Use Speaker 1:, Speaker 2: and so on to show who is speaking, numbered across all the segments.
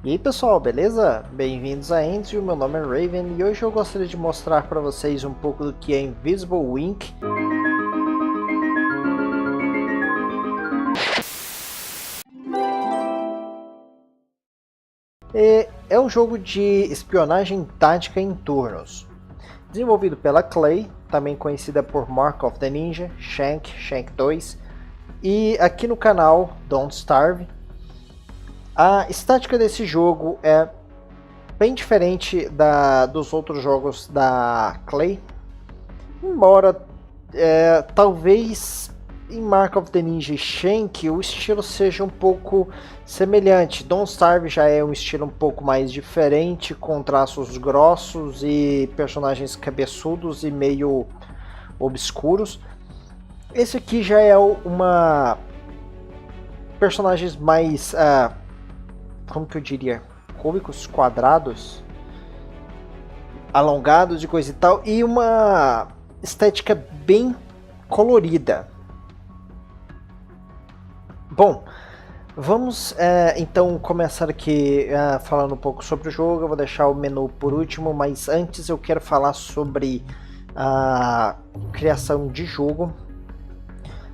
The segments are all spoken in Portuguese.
Speaker 1: E aí pessoal, beleza? Bem-vindos a Enzo, meu nome é Raven e hoje eu gostaria de mostrar para vocês um pouco do que é Invisible Ink. É um jogo de espionagem tática em turnos, desenvolvido pela Clay, também conhecida por Mark of the Ninja, Shank 2, e aqui no canal Don't Starve. A estética desse jogo é bem diferente dos outros jogos da Clay, embora talvez em Mark of the Ninja e Shank o estilo seja um pouco semelhante. Don't Starve já é um estilo um pouco mais diferente, com traços grossos e personagens cabeçudos e meio obscuros. Esse aqui já é uma personagens mais como que eu diria, cômicos, quadrados, alongados e coisa e tal, e uma estética bem colorida. Bom, vamos então começar aqui falando um pouco sobre o jogo. Eu vou deixar o menu por último, mas antes eu quero falar sobre a criação de jogo.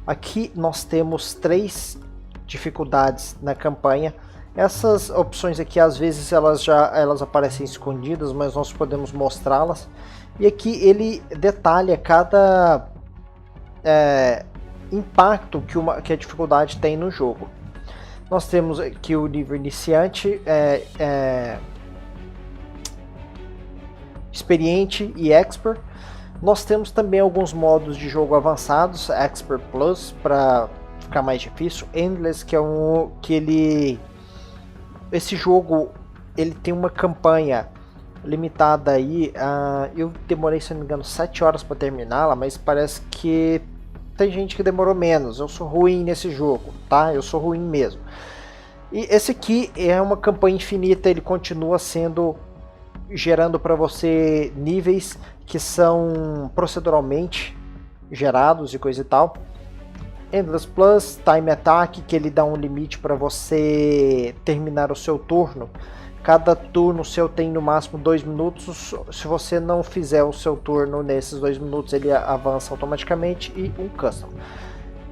Speaker 1: Aqui nós temos 3 dificuldades na campanha. Essas opções aqui às vezes elas aparecem escondidas, mas nós podemos mostrá-las. E aqui ele detalha cada impacto que a dificuldade tem no jogo. Nós temos aqui o nível iniciante, experiente e expert. Nós temos também alguns modos de jogo avançados, expert plus para ficar mais difícil, endless, que é esse jogo ele tem uma campanha limitada aí. Eu demorei, se não me engano, 7 horas para terminá-la, mas parece que tem gente que demorou menos. Eu sou ruim nesse jogo, tá? Eu sou ruim mesmo. E esse aqui é uma campanha infinita, ele continua gerando para você níveis que são proceduralmente gerados e coisa e tal. Endless Plus, Time Attack, que ele dá um limite para você terminar o seu turno. Cada turno seu tem no máximo 2 minutos. Se você não fizer o seu turno nesses 2 minutos, ele avança automaticamente. E um custom.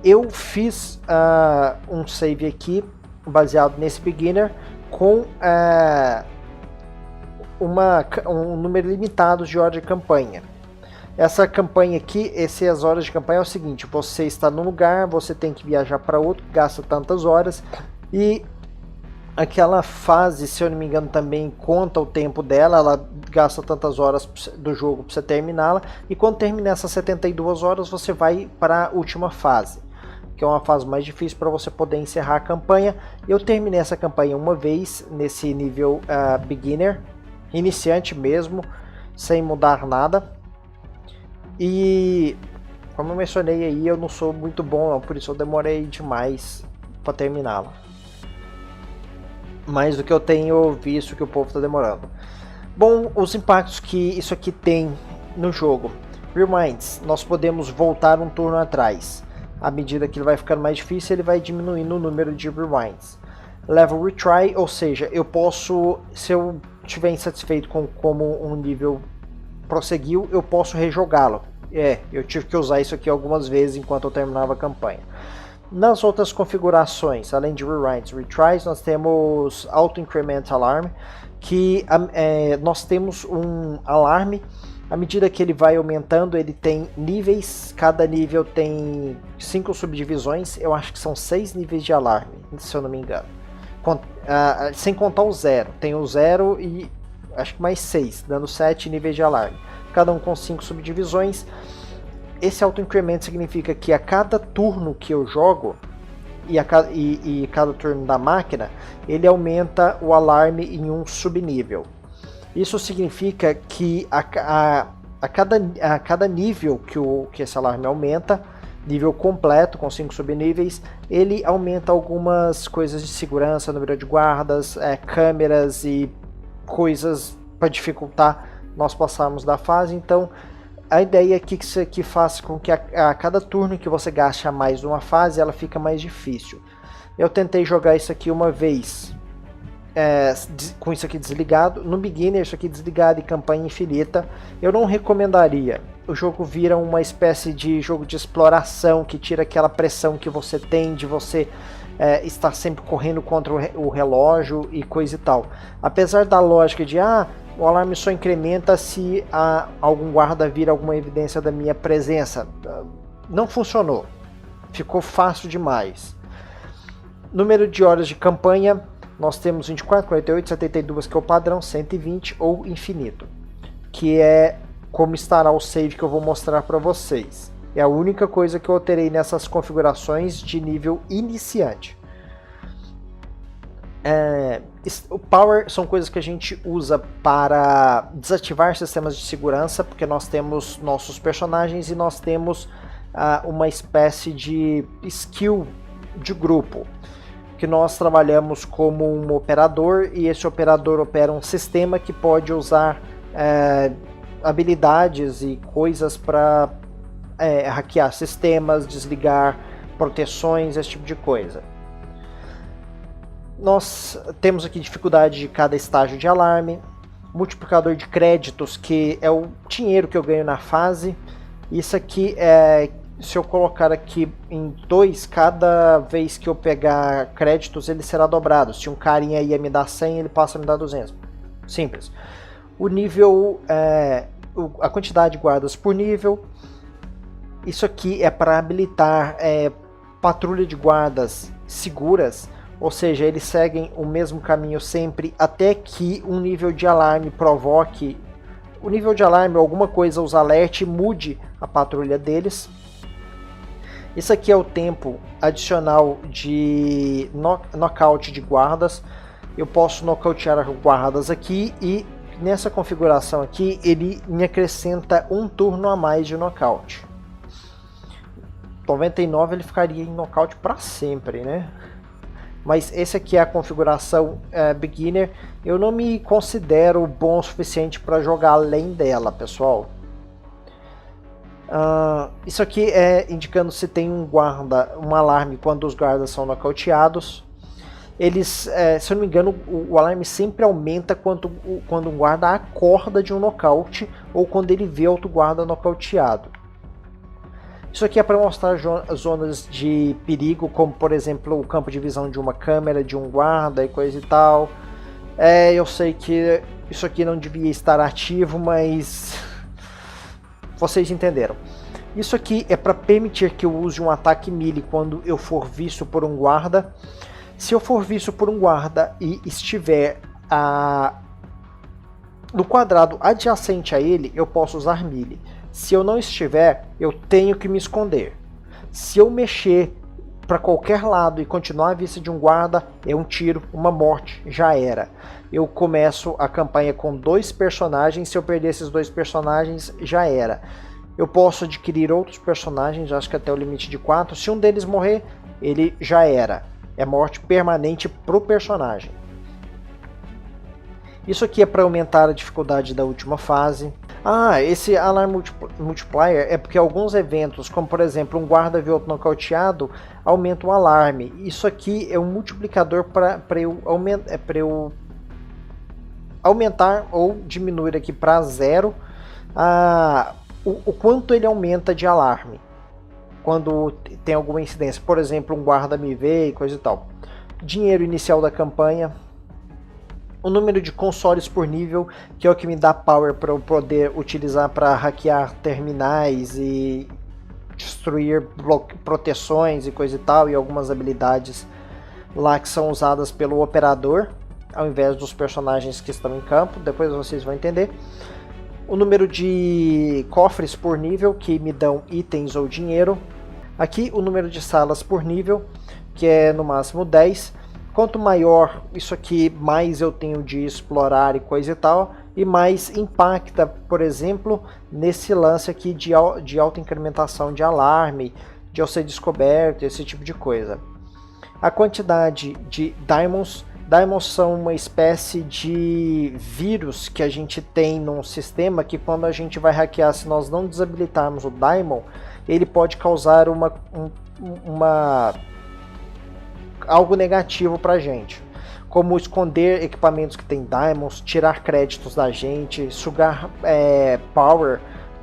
Speaker 1: Eu fiz um save aqui baseado nesse beginner com um número limitado de horas de campanha. Essa campanha aqui, essas horas de campanha é o seguinte: você está num lugar, você tem que viajar para outro, gasta tantas horas, e aquela fase, se eu não me engano, também conta o tempo dela, ela gasta tantas horas do jogo para você terminá-la, e quando terminar essas 72 horas você vai para a última fase, que é uma fase mais difícil para você poder encerrar a campanha. Eu terminei essa campanha uma vez nesse nível beginner, iniciante mesmo, sem mudar nada. E como eu mencionei aí, eu não sou muito bom não, por isso eu demorei demais para terminá-la. Mais do que eu tenho visto que o povo está demorando. Bom, os impactos que isso aqui tem no jogo. Rewinds, nós podemos voltar um turno atrás. À medida que ele vai ficando mais difícil, ele vai diminuindo o número de rewinds. Level retry, ou seja, eu posso, se eu estiver insatisfeito com como um nível prosseguiu, eu posso rejogá-lo. Eu tive que usar isso aqui algumas vezes enquanto eu terminava a campanha. Nas outras configurações, além de rewinds e retries, nós temos Auto Increment Alarm, que nós temos um alarme. À medida que ele vai aumentando, ele tem níveis, cada nível tem 5 subdivisões, eu acho que são 6 níveis de alarme, se eu não me engano. Sem contar o 0, tem o 0 e acho que mais 6, dando 7 níveis de alarme, cada um com 5 subdivisões. Esse auto-incremento significa que a cada turno que eu jogo e cada turno da máquina, ele aumenta o alarme em um subnível. Isso significa que a cada nível que esse alarme aumenta, nível completo com 5 subníveis, ele aumenta algumas coisas de segurança, número de guardas, câmeras e coisas para dificultar nós passarmos da fase. Então a ideia aqui que isso aqui faz com que a cada turno que você gaste a mais numa fase, ela fica mais difícil. Eu tentei jogar isso aqui uma vez com isso aqui desligado. No beginner, isso aqui desligado e campanha infinita, eu não recomendaria. O jogo vira uma espécie de jogo de exploração que tira aquela pressão que você tem de você estar sempre correndo contra o relógio e coisa e tal. Apesar da lógica de o alarme só incrementa se algum guarda vir alguma evidência da minha presença, não funcionou. Ficou fácil demais. Número de horas de campanha, nós temos 24, 48, 72, que é o padrão, 120 ou infinito, que é como estará o save que eu vou mostrar para vocês. É a única coisa que eu alterei nessas configurações de nível iniciante. O Power são coisas que a gente usa para desativar sistemas de segurança, porque nós temos nossos personagens e nós temos uma espécie de skill de grupo, que nós trabalhamos como um operador, e esse operador opera um sistema que pode usar habilidades e coisas para hackear sistemas, desligar proteções, esse tipo de coisa. Nós temos aqui dificuldade de cada estágio de alarme, multiplicador de créditos, que é o dinheiro que eu ganho na fase. Isso aqui se eu colocar aqui em 2, cada vez que eu pegar créditos ele será dobrado. Se um carinha ia me dar 100, ele passa a me dar 200. Simples. O nível, a quantidade de guardas por nível. Isso aqui é para habilitar patrulha de guardas seguras, ou seja, eles seguem o mesmo caminho sempre até que um nível de alarme provoque, o nível de alarme ou alguma coisa os alerte e mude a patrulha deles. Isso aqui é o tempo adicional de knockout de guardas. Eu posso nocautear guardas aqui e nessa configuração aqui ele me acrescenta um turno a mais de knockout. 99 ele ficaria em nocaute para sempre, né? Mas esse aqui é a configuração beginner. Eu não me considero bom o suficiente para jogar além dela, pessoal. Isso aqui é indicando se tem um alarme quando os guardas são nocauteados. Eles, se eu não me engano, o alarme sempre aumenta quando um guarda acorda de um nocaute ou quando ele vê outro guarda nocauteado. Isso aqui é para mostrar zonas de perigo, como por exemplo o campo de visão de uma câmera, de um guarda e coisa e tal. Eu sei que isso aqui não devia estar ativo, mas vocês entenderam. Isso aqui é para permitir que eu use um ataque melee quando eu for visto por um guarda. Se eu for visto por um guarda e estiver no quadrado adjacente a ele, eu posso usar melee. Se eu não estiver, eu tenho que me esconder. Se eu mexer para qualquer lado e continuar à vista de um guarda, é um tiro, uma morte, já era. Eu começo a campanha com 2 personagens, se eu perder esses 2 personagens, já era. Eu posso adquirir outros personagens, acho que até o limite de 4. Se um deles morrer, ele já era. É morte permanente pro personagem. Isso aqui é para aumentar a dificuldade da última fase. Esse alarme multiplier é porque alguns eventos, como por exemplo um guarda viu outro nocauteado, aumenta o alarme. Isso aqui é um multiplicador para eu aumentar ou diminuir aqui para 0 o quanto ele aumenta de alarme quando tem alguma incidência. Por exemplo, um guarda me vê e coisa e tal. Dinheiro inicial da campanha. O número de consoles por nível, que é o que me dá power para eu poder utilizar para hackear terminais e destruir proteções e coisa e tal, e algumas habilidades lá que são usadas pelo operador, ao invés dos personagens que estão em campo, depois vocês vão entender. O número de cofres por nível, que me dão itens ou dinheiro. Aqui o número de salas por nível, que é no máximo 10. Quanto maior isso aqui, mais eu tenho de explorar e coisa e tal, e mais impacta, por exemplo, nesse lance aqui de alta incrementação de alarme, de eu ser descoberto, esse tipo de coisa. A quantidade de Daimons são uma espécie de vírus que a gente tem num sistema que quando a gente vai hackear, se nós não desabilitarmos o Daimon, ele pode causar algo negativo para a gente. como esconder equipamentos que tem diamonds, tirar créditos da gente, sugar power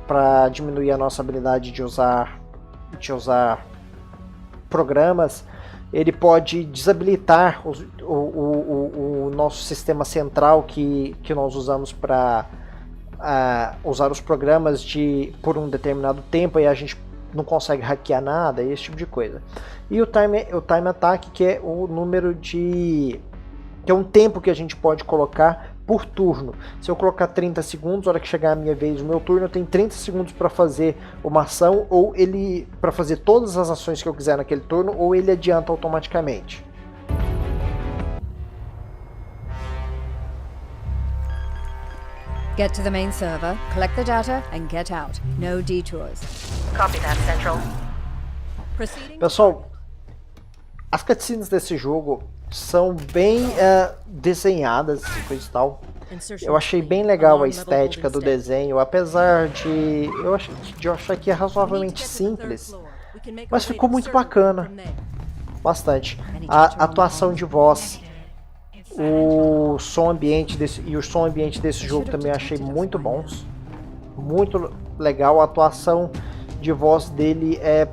Speaker 1: para diminuir a nossa habilidade de usar programas. Ele pode desabilitar o nosso sistema central que nós usamos para usar os programas por um determinado tempo e a gente não consegue hackear nada, esse tipo de coisa. E o time attack, que é o número que é um tempo que a gente pode colocar por turno. Se eu colocar 30 segundos, na hora que chegar a minha vez, o meu turno, eu tenho 30 segundos para fazer uma ação, ou ele para fazer todas as ações que eu quiser naquele turno, ou ele adianta automaticamente.
Speaker 2: Get to the main server, collect the data and get out. No detours.
Speaker 3: Copy that, Central.
Speaker 1: Pessoal, as cutscenes desse jogo são bem desenhadas e coisa e tal. Eu achei bem legal a estética do desenho, apesar de eu achar que é razoavelmente simples, mas ficou muito bacana, bastante. A atuação de voz, o som ambiente desse jogo também achei muito bons, muito legal. A atuação de voz dele é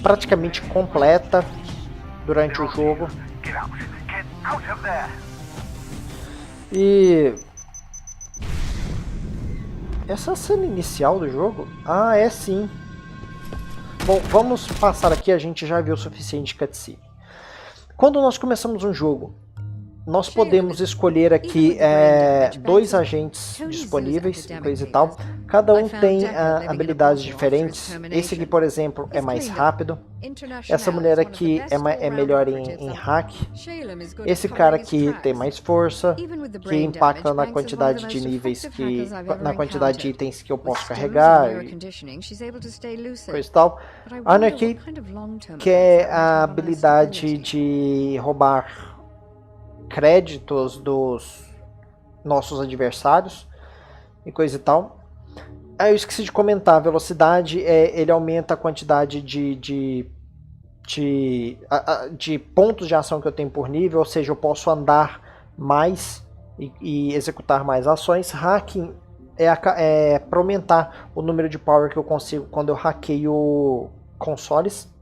Speaker 1: praticamente completa durante o jogo. E essa cena inicial do jogo? Ah, é sim. Bom, vamos passar aqui, a gente já viu o suficiente de cutscene. Quando nós começamos um jogo, nós podemos escolher aqui dois agentes disponíveis, coisa e tal. Cada um tem habilidades diferentes. Esse aqui, por exemplo, é mais rápido. Essa mulher aqui é melhor em hack. Esse cara aqui tem mais força, que impacta na quantidade de níveis na quantidade de itens que eu posso carregar, coisa e tal. Anarchy, que é a habilidade de roubar créditos dos nossos adversários e coisa e tal. Eu esqueci de comentar, a velocidade ele aumenta a quantidade de pontos de ação que eu tenho por nível, ou seja, eu posso andar mais e executar mais ações. Hacking é para aumentar o número de power que eu consigo quando eu hackeio consoles.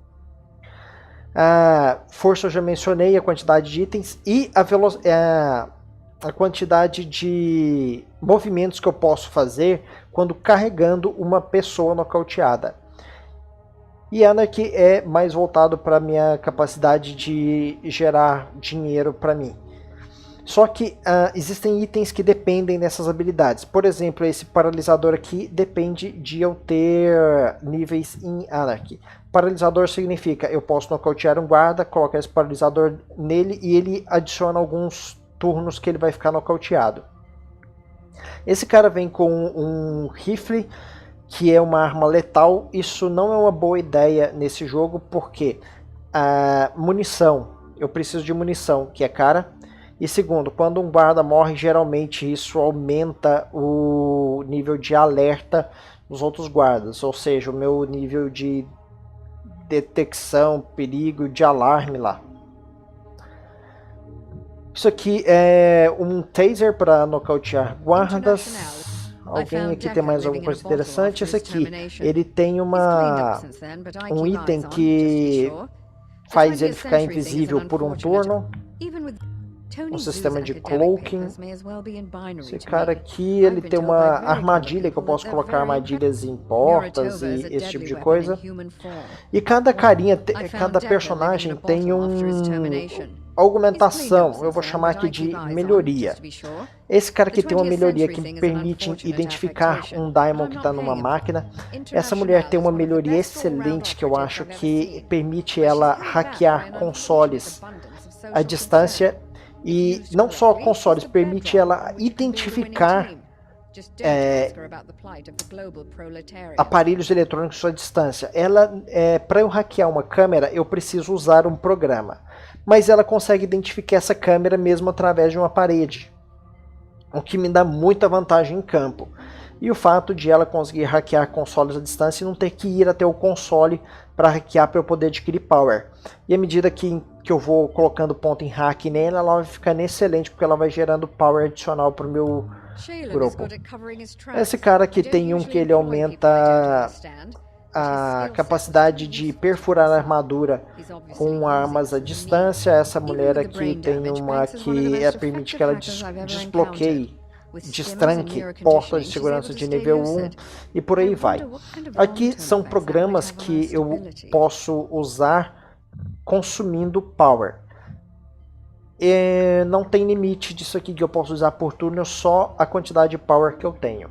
Speaker 1: Força eu já mencionei, a quantidade de itens e a quantidade de movimentos que eu posso fazer quando carregando uma pessoa nocauteada. E Anarchy é mais voltado para minha capacidade de gerar dinheiro para mim. Só que existem itens que dependem dessas habilidades. Por exemplo, esse paralisador aqui depende de eu ter níveis em Anarchy. Paralisador significa eu posso nocautear um guarda, colocar esse paralisador nele e ele adiciona alguns turnos que ele vai ficar nocauteado. Esse cara vem com um rifle, que é uma arma letal. Isso não é uma boa ideia nesse jogo, porque munição, eu preciso de munição, que é cara. E segundo, quando um guarda morre, geralmente isso aumenta o nível de alerta dos outros guardas, ou seja, o meu nível de detecção, perigo, de alarme lá. Isso aqui é um taser para nocautear guardas. Alguém aqui tem mais alguma coisa interessante? Esse aqui, ele tem um item que faz ele ficar invisível por um turno. Um sistema de cloaking. Esse cara aqui, ele tem uma armadilha, que eu posso colocar armadilhas em portas e esse tipo de coisa. E cada personagem tem augmentação, eu vou chamar aqui de melhoria. Esse cara aqui tem uma melhoria que me permite identificar um Diamond que está numa máquina. Essa mulher tem uma melhoria excelente que eu acho que permite ela hackear consoles à distância. E não só consoles, permite ela identificar aparelhos eletrônicos à distância. Para eu hackear uma câmera, eu preciso usar um programa. Mas ela consegue identificar essa câmera mesmo através de uma parede, o que me dá muita vantagem em campo. E o fato de ela conseguir hackear consoles à distância e não ter que ir até o console para hackear para eu poder adquirir power. E à medida que que eu vou colocando ponto em hack nela, ela vai ficando excelente, porque ela vai gerando power adicional para o meu grupo. Esse cara aqui tem um que ele aumenta a capacidade de perfurar a armadura com armas à distância. Essa mulher aqui tem uma que permite que ela desbloqueie, destranque portas de segurança de nível 1 e por aí vai. Aqui são programas que eu posso usar consumindo power. E não tem limite disso aqui que eu posso usar por turno, só a quantidade de power que eu tenho.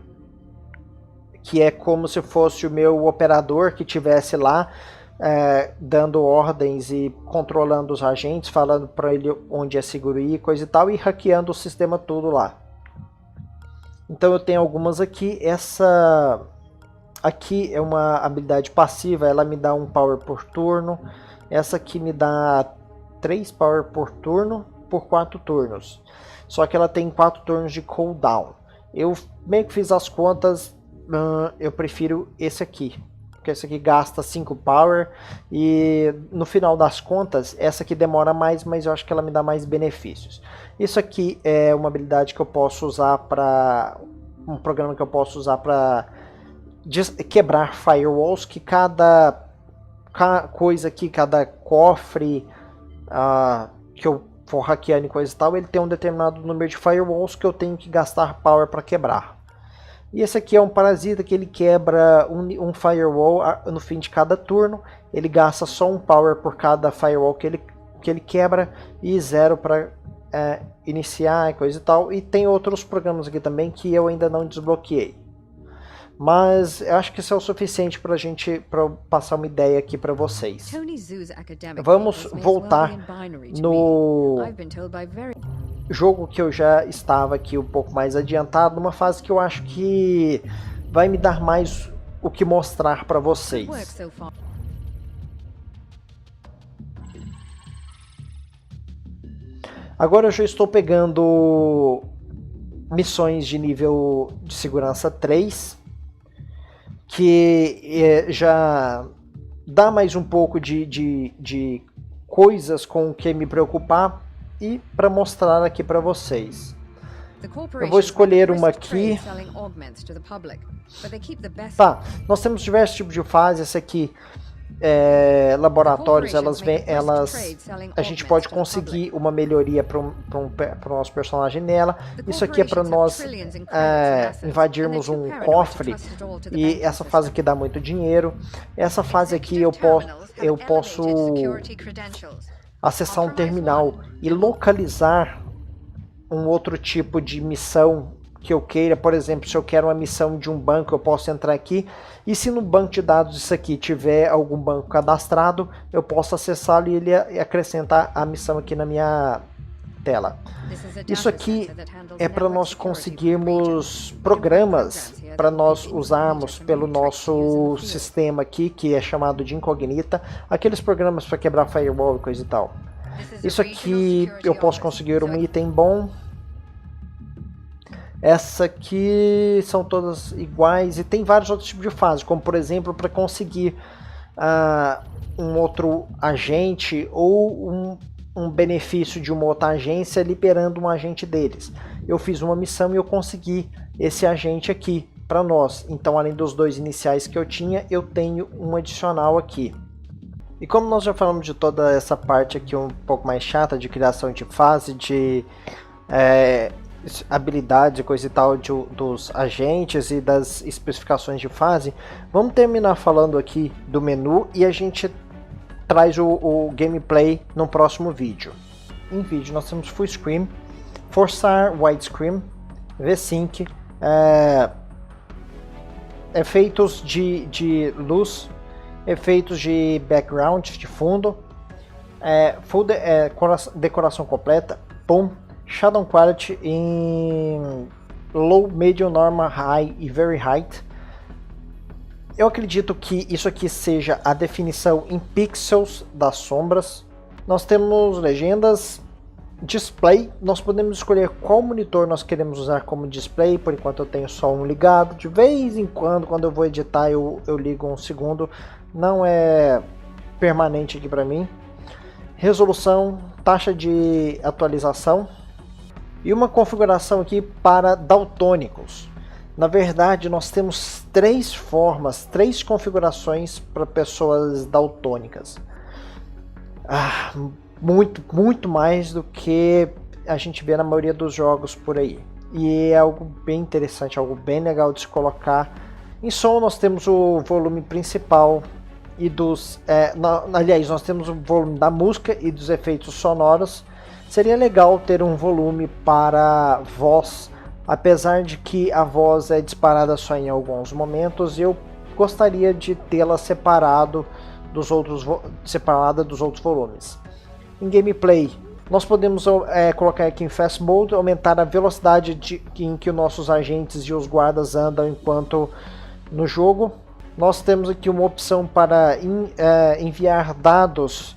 Speaker 1: Que é como se fosse o meu operador que estivesse lá dando ordens e controlando os agentes, falando para ele onde é seguro ir, coisa e tal, e hackeando o sistema todo lá. Então eu tenho algumas aqui. Essa aqui é uma habilidade passiva, ela me dá 1 power por turno. Essa aqui me dá 3 power por turno por 4 turnos. Só que ela tem 4 turnos de cooldown. Eu meio que fiz as contas, eu prefiro esse aqui. Porque esse aqui gasta 5 power e no final das contas, essa aqui demora mais, mas eu acho que ela me dá mais benefícios. Isso aqui é uma habilidade que eu posso usar para... um programa que eu posso usar para quebrar firewalls, que cada coisa aqui, cada cofre que eu for hackeando e coisa e tal, ele tem um determinado número de firewalls que eu tenho que gastar power para quebrar. E esse aqui é um parasita que ele quebra um firewall no fim de cada turno. Ele gasta só 1 power por cada firewall que ele quebra e 0 para iniciar e coisa e tal. E tem outros programas aqui também que eu ainda não desbloqueei. Mas eu acho que isso é o suficiente para passar uma ideia aqui para vocês. Vamos voltar no jogo que eu já estava aqui um pouco mais adiantado, numa fase que eu acho que vai me dar mais o que mostrar para vocês. Agora eu já estou pegando missões de nível de segurança 3, que já dá mais um pouco de coisas com o que me preocupar e para mostrar aqui para vocês. Eu vou escolher uma aqui. Tá, nós temos diversos tipos de fase. Essa aqui, laboratórios, a gente pode conseguir uma melhoria para o nosso personagem nela. Isso aqui é para nós invadirmos um cofre, e essa fase aqui dá muito dinheiro. Essa fase aqui eu posso acessar um terminal e localizar um outro tipo de missão que eu queira. Por exemplo, se eu quero uma missão de um banco, eu posso entrar aqui, e se no banco de dados isso aqui tiver algum banco cadastrado, eu posso acessá-lo e ele acrescentar a missão aqui na minha tela. Isso aqui é para nós conseguirmos programas para nós usarmos pelo nosso sistema aqui, que é chamado de incognita, aqueles programas para quebrar firewall e coisa e tal. Isso aqui eu posso conseguir um item bom. Essa aqui são todas iguais e tem vários outros tipos de fase, como por exemplo para conseguir um outro agente ou um benefício de uma outra agência liberando um agente deles. Eu fiz uma missão e eu consegui esse agente aqui para nós. Então, além dos 2 iniciais que eu tinha, eu tenho um adicional aqui. E como nós já falamos de toda essa parte aqui um pouco mais chata de criação de fase, de habilidades e coisa e tal dos agentes e das especificações de fase, vamos terminar falando aqui do menu e a gente traz o gameplay no próximo vídeo. Em vídeo nós temos Full Screen, Forçar Widescreen, V-Sync, efeitos de luz, efeitos de background, de fundo, decoração completa, Shadow Quality em Low, Medium, Normal, High e Very Height. Eu acredito que isso aqui seja a definição em pixels das sombras. Nós temos legendas, display, nós podemos escolher qual monitor nós queremos usar como display. Por enquanto eu tenho só um ligado, de vez em quando eu vou editar eu ligo um segundo, não é permanente aqui para mim. resolução, taxa de atualização e uma configuração aqui para daltônicos. Na verdade, nós temos três configurações para pessoas daltônicas. Muito mais do que a gente vê na maioria dos jogos por aí. E é algo bem interessante, algo bem legal de se colocar. Em som nós temos o volume principal e dos... aliás, nós temos o volume da música e dos efeitos sonoros. Seria legal ter um volume para voz, apesar de que a voz é disparada só em alguns momentos. Eu gostaria de tê-la separada dos outros volumes. Em gameplay, nós podemos colocar aqui em Fast Mode, aumentar a velocidade em que os nossos agentes e os guardas andam enquanto no jogo. Nós temos aqui uma opção para enviar dados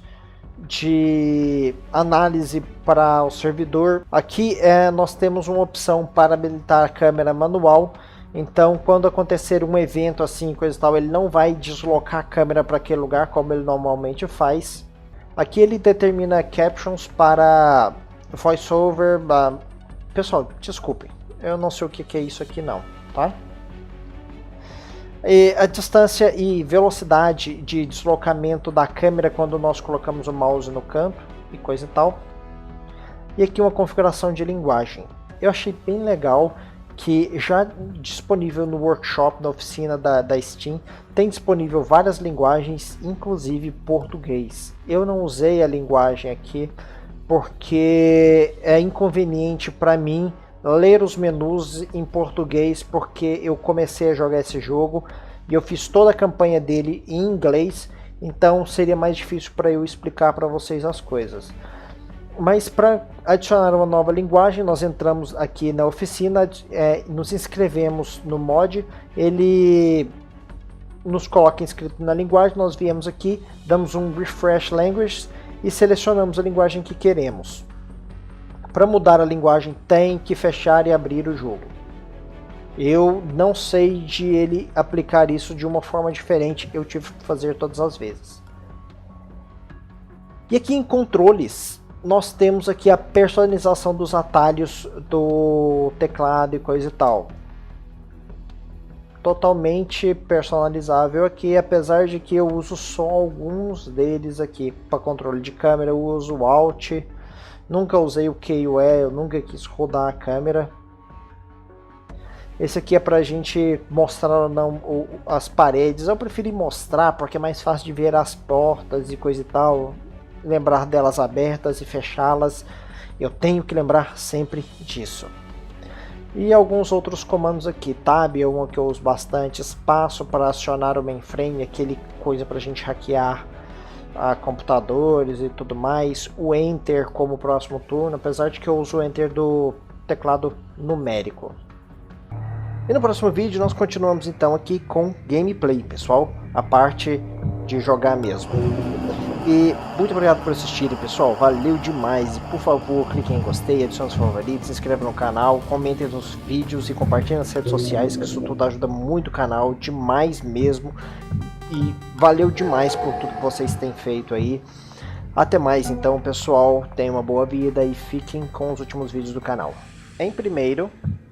Speaker 1: de análise para o servidor. Aqui nós temos uma opção para habilitar a câmera manual. Então, quando acontecer um evento assim, coisa e tal, ele não vai deslocar a câmera para aquele lugar como ele normalmente faz. Aqui ele determina captions para voiceover. Pessoal, desculpem, eu não sei o que é isso aqui não, tá? E a distância e velocidade de deslocamento da câmera quando nós colocamos o mouse no campo e coisa e tal. E aqui uma configuração de linguagem. Eu achei bem legal que já disponível no workshop, na oficina da Steam, tem disponível várias linguagens, inclusive português. Eu não usei a linguagem aqui porque é inconveniente para mim ler os menus em português, porque eu comecei a jogar esse jogo e eu fiz toda a campanha dele em inglês, então seria mais difícil para eu explicar para vocês as coisas. Mas para adicionar uma nova linguagem, nós entramos aqui na oficina, nos inscrevemos no mod, ele nos coloca inscrito na linguagem, nós viemos aqui, damos um Refresh Language e selecionamos a linguagem que queremos. Para mudar a linguagem tem que fechar e abrir o jogo. Eu não sei de ele aplicar isso de uma forma diferente, eu tive que fazer todas as vezes. E aqui em controles, nós temos aqui a personalização dos atalhos do teclado e coisa e tal. Totalmente personalizável aqui, apesar de que eu uso só alguns deles aqui. Para controle de câmera eu uso o Alt, nunca usei o KUE, eu nunca quis rodar a câmera. Esse aqui é para a gente mostrar ou não as paredes. Eu preferi mostrar porque é mais fácil de ver as portas e coisa e tal. Lembrar delas abertas e fechá-las. Eu tenho que lembrar sempre disso. E alguns outros comandos aqui. Tab é um que eu uso bastante. Espaço para acionar o mainframe, aquele coisa para a gente hackear computadores e tudo mais. O Enter como próximo turno, apesar de que eu uso o Enter do teclado numérico. E no próximo vídeo nós continuamos então aqui com gameplay, pessoal, a parte de jogar mesmo. E muito obrigado por assistirem, pessoal, valeu demais. E por favor, cliquem em gostei, adicione os favoritos, se inscreva no canal, comentem nos vídeos e compartilhem nas redes sociais, que isso tudo ajuda muito o canal, demais mesmo. E valeu demais por tudo que vocês têm feito aí. Até mais então, pessoal, tenham uma boa vida e fiquem com os últimos vídeos do canal.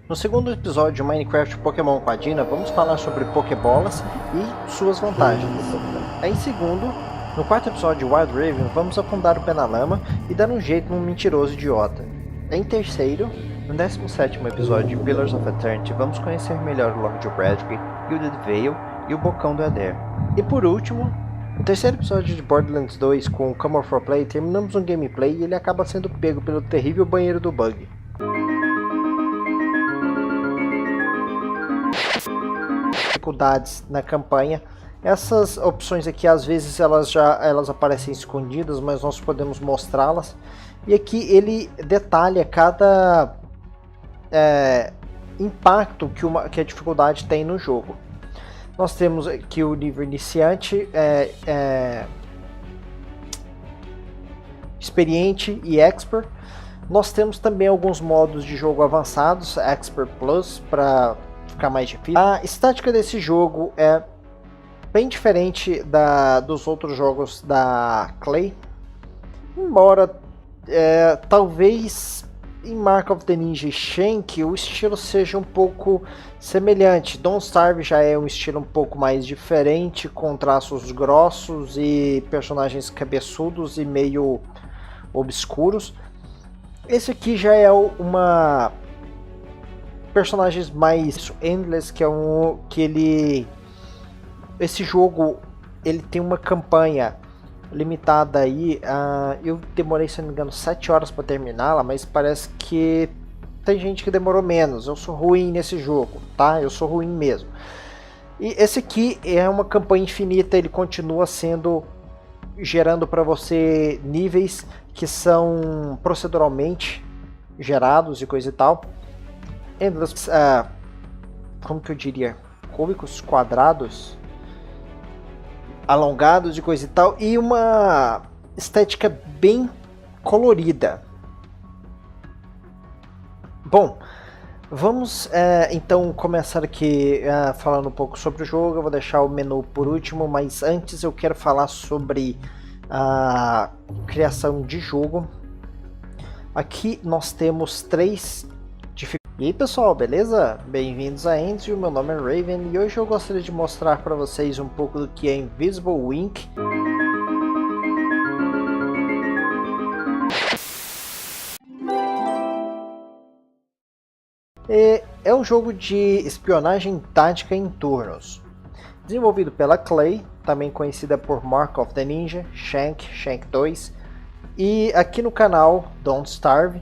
Speaker 1: No segundo episódio de Minecraft Pokémon com a Dina, vamos falar sobre Pokébolas e suas vantagens. Em segundo, no quarto episódio de Wild Riven, vamos afundar o pé na lama e dar um jeito num mentiroso idiota. Em terceiro, no 17º episódio de Pillars of Eternity, vamos conhecer melhor o Lord Bradbury, Gilded Vale e o Bocão do Eder. E por último, no terceiro episódio de Borderlands 2 com o Come for Play, terminamos um gameplay e ele acaba sendo pego pelo terrível banheiro do Bug. Dificuldades na campanha. Essas opções aqui às vezes elas aparecem escondidas, mas nós podemos mostrá-las. E aqui ele detalha cada impacto que a dificuldade tem no jogo. Nós temos aqui o nível iniciante, experiente e expert. Nós temos também alguns modos de jogo avançados, expert plus, para ficar mais difícil. A estática desse jogo é bem diferente dos outros jogos da Clay. Embora talvez em Mark of the Ninja e Shank o estilo seja um pouco semelhante. Don't Starve já é um estilo um pouco mais diferente, com traços grossos e personagens cabeçudos e meio obscuros. Esse aqui já é uma personagens mais endless, que é esse jogo ele tem uma campanha limitada aí. Eu demorei, se não me engano, 7 horas para terminá-la, mas parece que tem gente que demorou menos. Eu sou ruim nesse jogo, tá? Eu sou ruim mesmo. E esse aqui é uma campanha infinita, ele continua gerando para você níveis que são proceduralmente gerados e coisa e tal. Endless, como que eu diria? Cúbicos, quadrados, alongados e coisa e tal, e uma estética bem colorida. Bom, vamos então começar aqui falando um pouco sobre o jogo. Eu vou deixar o menu por último, mas antes eu quero falar sobre a criação de jogo. Aqui nós temos 3 dificuldades. E aí pessoal, beleza? Bem-vindos a Endzio, meu nome é Raven e hoje eu gostaria de mostrar para vocês um pouco do que é Invisible Ink. É um jogo de espionagem tática em turnos, desenvolvido pela Klei, também conhecida por Mark of the Ninja, Shank 2, e aqui no canal Don't Starve.